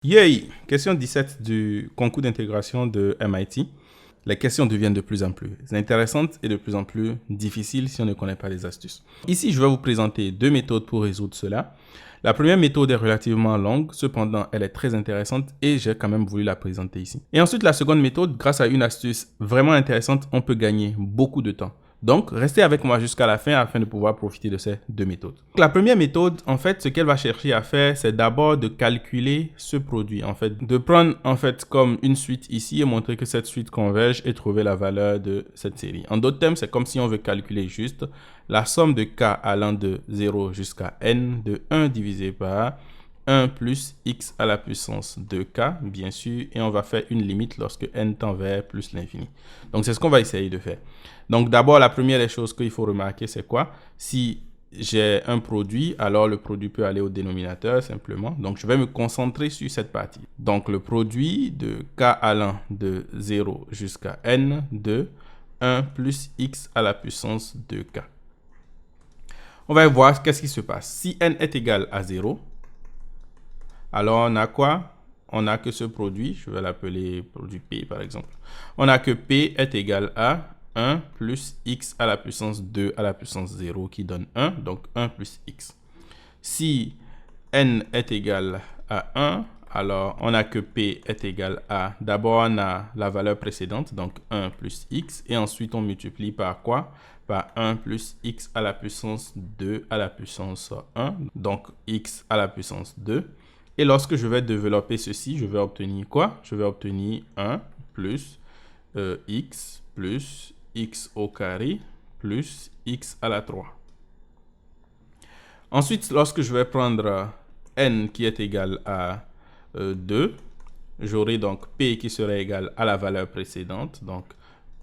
Yay! Question 17 du concours d'intégration de MIT. Les questions deviennent de plus en plus intéressantes et de plus en plus difficiles si on ne connaît pas les astuces. Ici, je vais vous présenter deux méthodes pour résoudre cela. La première méthode est relativement longue, cependant elle est très intéressante et j'ai quand même voulu la présenter ici. Et ensuite, la seconde méthode, grâce à une astuce vraiment intéressante, on peut gagner beaucoup de temps. Donc, restez avec moi jusqu'à la fin afin de pouvoir profiter de ces deux méthodes. La première méthode, en fait, ce qu'elle va chercher à faire, c'est d'abord de calculer ce produit. En fait, de prendre en fait comme une suite ici et montrer que cette suite converge et trouver la valeur de cette série. En d'autres termes, c'est comme si on veut calculer juste la somme de k allant de 0 jusqu'à n de 1 divisé par 1 plus x à la puissance de k, bien sûr, et on va faire une limite lorsque n tend vers plus l'infini. Donc, c'est ce qu'on va essayer de faire. Donc, d'abord, la première des choses qu'il faut remarquer, c'est quoi? Si j'ai un produit, alors le produit peut aller au dénominateur simplement. Donc, je vais me concentrer sur cette partie. Donc, le produit de k allant de 0 jusqu'à n de 1 plus x à la puissance de k. On va voir qu'est-ce qui se passe. Si n est égal à 0, alors on a quoi? On a que ce produit, je vais l'appeler produit P par exemple. On a que P est égal à 1 plus x à la puissance 2 à la puissance 0 qui donne 1, donc 1 plus x. Si n est égal à 1, alors on a que P est égal à, d'abord on a la valeur précédente, donc 1 plus x, et ensuite on multiplie par quoi? Par 1 plus x à la puissance 2 à la puissance 1, donc x à la puissance 2. Et lorsque je vais développer ceci, je vais obtenir quoi? Je vais obtenir 1 plus x plus x au carré plus x à la 3. Ensuite, lorsque je vais prendre n qui est égal à 2, j'aurai donc p qui serait égal à la valeur précédente, donc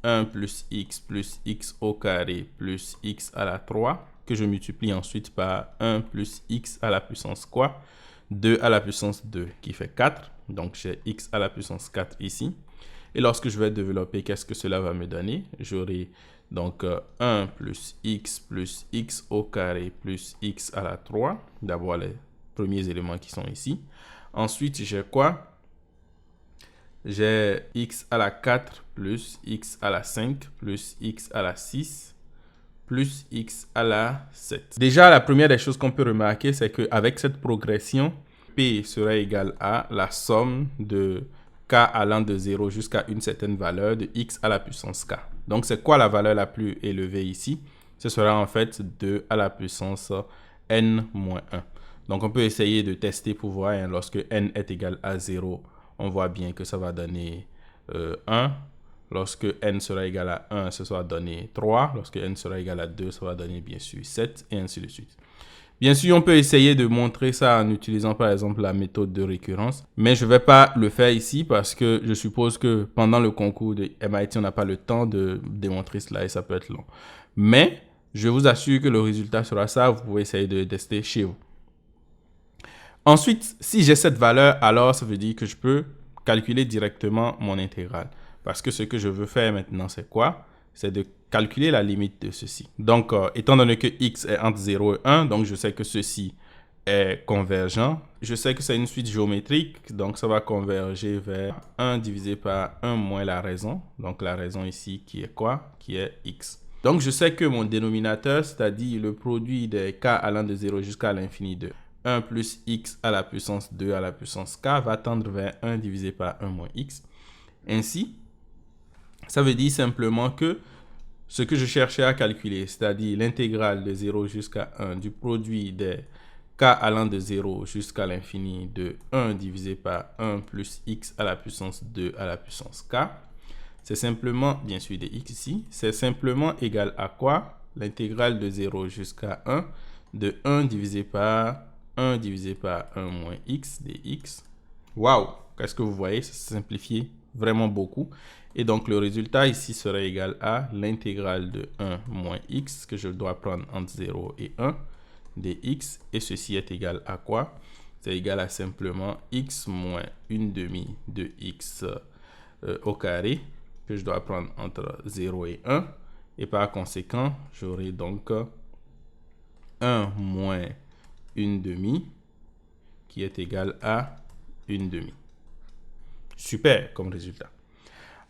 1 plus x au carré plus x à la 3, que je multiplie ensuite par 1 plus x à la puissance quoi? 2 à la puissance 2 qui fait 4. Donc, j'ai x à la puissance 4 ici. Et lorsque je vais développer, qu'est-ce que cela va me donner? J'aurai donc 1 plus x au carré plus x à la 3. D'abord, les premiers éléments qui sont ici. Ensuite, j'ai quoi? J'ai x à la 4 plus x à la 5 plus x à la 6 plus x à la 7. Déjà, la première des choses qu'on peut remarquer, c'est qu'avec cette progression, P sera égal à la somme de k allant de 0 jusqu'à une certaine valeur de x à la puissance k. Donc, c'est quoi la valeur la plus élevée ici? Ce sera en fait 2 à la puissance n moins 1. Donc, on peut essayer de tester pour voir. Hein, lorsque n est égal à 0, on voit bien que ça va donner 1. Lorsque n sera égal à 1, ça va donner 3. Lorsque n sera égal à 2, ça va donner bien sûr 7 et ainsi de suite. Bien sûr, on peut essayer de montrer ça en utilisant par exemple la méthode de récurrence. Mais je ne vais pas le faire ici parce que je suppose que pendant le concours de MIT, on n'a pas le temps de démontrer cela et ça peut être long. Mais je vous assure que le résultat sera ça. Vous pouvez essayer de le tester chez vous. Ensuite, si j'ai cette valeur, alors ça veut dire que je peux calculer directement mon intégrale. Parce que ce que je veux faire maintenant, c'est quoi? C'est de calculer la limite de ceci. Donc, étant donné que x est entre 0 et 1, donc je sais que ceci est convergent. Je sais que c'est une suite géométrique, donc ça va converger vers 1 divisé par 1 moins la raison. Donc, la raison ici qui est quoi? Qui est x. Donc, je sais que mon dénominateur, c'est-à-dire le produit des k allant de 0 jusqu'à l'infini de 1 plus x à la puissance 2 à la puissance k va tendre vers 1 divisé par 1 moins x. Ainsi, ça veut dire simplement que ce que je cherchais à calculer, c'est-à-dire l'intégrale de 0 jusqu'à 1 du produit des k allant de 0 jusqu'à l'infini de 1 divisé par 1 plus x à la puissance 2 à la puissance k, c'est simplement, bien sûr des x ici, c'est simplement égal à quoi? L'intégrale de 0 jusqu'à 1 de 1 divisé par 1 divisé par 1 moins x dx. Waouh! Qu'est-ce que vous voyez? Ça s'est simplifié vraiment beaucoup. Et donc, le résultat ici serait égal à l'intégrale de 1 moins x que je dois prendre entre 0 et 1 dx. Et ceci est égal à quoi? C'est égal à simplement x moins 1 demi de x au carré que je dois prendre entre 0 et 1. Et par conséquent, j'aurai donc 1 moins 1 demi qui est égal à une demi. Super comme résultat.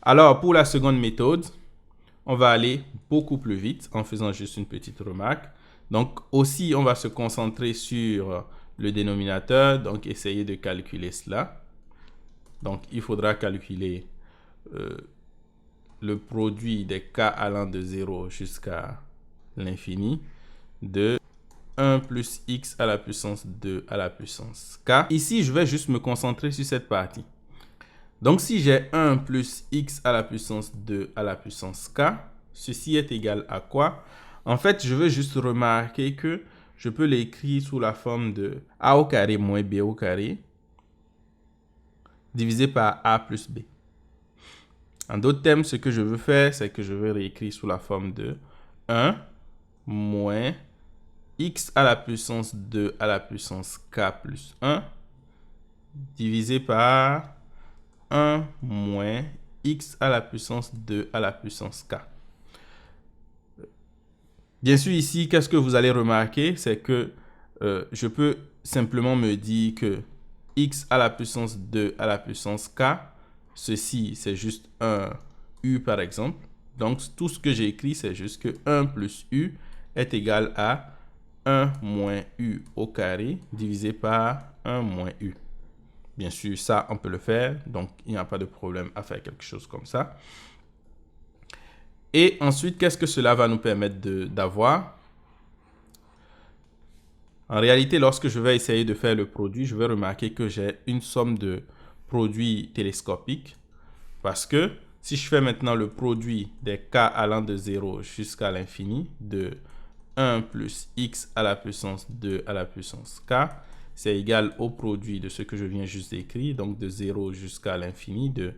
Alors, pour la seconde méthode, on va aller beaucoup plus vite en faisant juste une petite remarque. Donc, aussi, on va se concentrer sur le dénominateur, donc essayer de calculer cela. Donc, il faudra calculer le produit des k allant de 0 jusqu'à l'infini de 1 plus x à la puissance 2 à la puissance k. Ici, je vais juste me concentrer sur cette partie. Donc, si j'ai 1 plus x à la puissance 2 à la puissance k, ceci est égal à quoi? En fait, je veux juste remarquer que je peux l'écrire sous la forme de a au carré moins b au carré divisé par a plus b. En d'autres termes, ce que je veux faire, c'est que je vais réécrire sous la forme de 1 moins x à la puissance 2 à la puissance k plus 1 divisé par 1 moins x à la puissance 2 à la puissance k. Bien sûr, ici, qu'est-ce que vous allez remarquer? C'est que je peux simplement me dire que x à la puissance 2 à la puissance k, ceci, c'est juste un u par exemple. Donc, tout ce que j'ai écrit, c'est juste que 1 plus u est égal à 1 moins u au carré divisé par 1 moins u. Bien sûr, ça, on peut le faire. Donc, il n'y a pas de problème à faire quelque chose comme ça. Et ensuite, qu'est-ce que cela va nous permettre d'avoir? En réalité, lorsque je vais essayer de faire le produit, je vais remarquer que j'ai une somme de produits télescopiques. Parce que si je fais maintenant le produit des k allant de 0 jusqu'à l'infini de 1 plus x à la puissance 2 à la puissance k, c'est égal au produit de ce que je viens juste d'écrire, donc de 0 jusqu'à l'infini de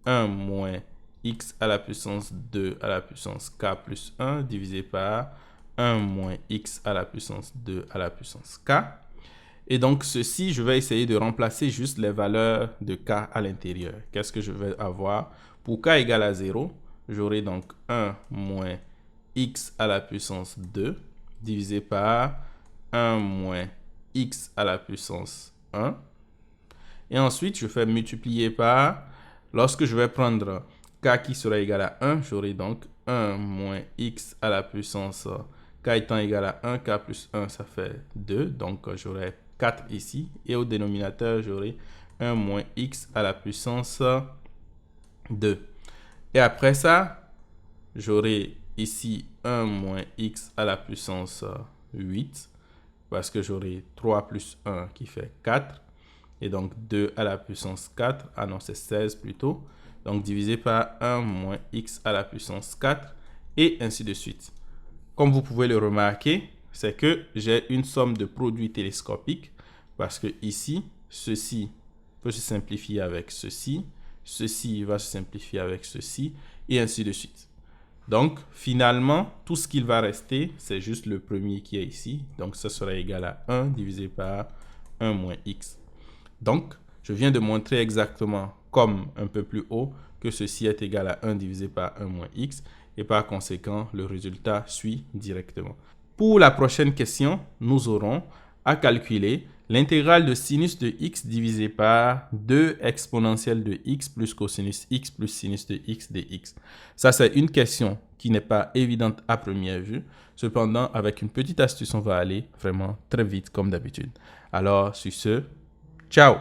1 moins x à la puissance 2 à la puissance k plus 1 divisé par 1 moins x à la puissance 2 à la puissance k. Et donc, ceci, je vais essayer de remplacer juste les valeurs de k à l'intérieur. Qu'est-ce que je vais avoir? Pour k égale à 0, j'aurai donc 1 moins x à la puissance 2 divisé par 1 moins x à la puissance 1. Et ensuite, je fais multiplier par, lorsque je vais prendre k qui sera égal à 1, j'aurai donc 1 moins x à la puissance k étant égal à 1, k plus 1, ça fait 2. Donc, j'aurai 4 ici. Et au dénominateur, j'aurai 1 moins x à la puissance 2. Et après ça, j'aurai ici 1 moins x à la puissance 8. Parce que j'aurai 3 plus 1 qui fait 4. Et donc 2 à la puissance 4. Ah non, c'est 16 plutôt. Donc divisé par 1 moins x à la puissance 4. Et ainsi de suite. Comme vous pouvez le remarquer, c'est que j'ai une somme de produits télescopiques. Parce que ici, ceci peut se simplifier avec ceci. Ceci va se simplifier avec ceci. Et ainsi de suite. Donc, finalement, tout ce qu'il va rester, c'est juste le premier qui est ici. Donc, ça sera égal à 1 divisé par 1 moins x. Donc, je viens de montrer exactement, comme un peu plus haut, que ceci est égal à 1 divisé par 1 moins x. Et par conséquent, le résultat suit directement. Pour la prochaine question, nous aurons à calculer l'intégrale de sinus de x divisé par 2 exponentielle de x plus cosinus x plus sinus de x dx. Ça, c'est une question qui n'est pas évidente à première vue. Cependant, avec une petite astuce, on va aller vraiment très vite comme d'habitude. Alors, sur ce, ciao!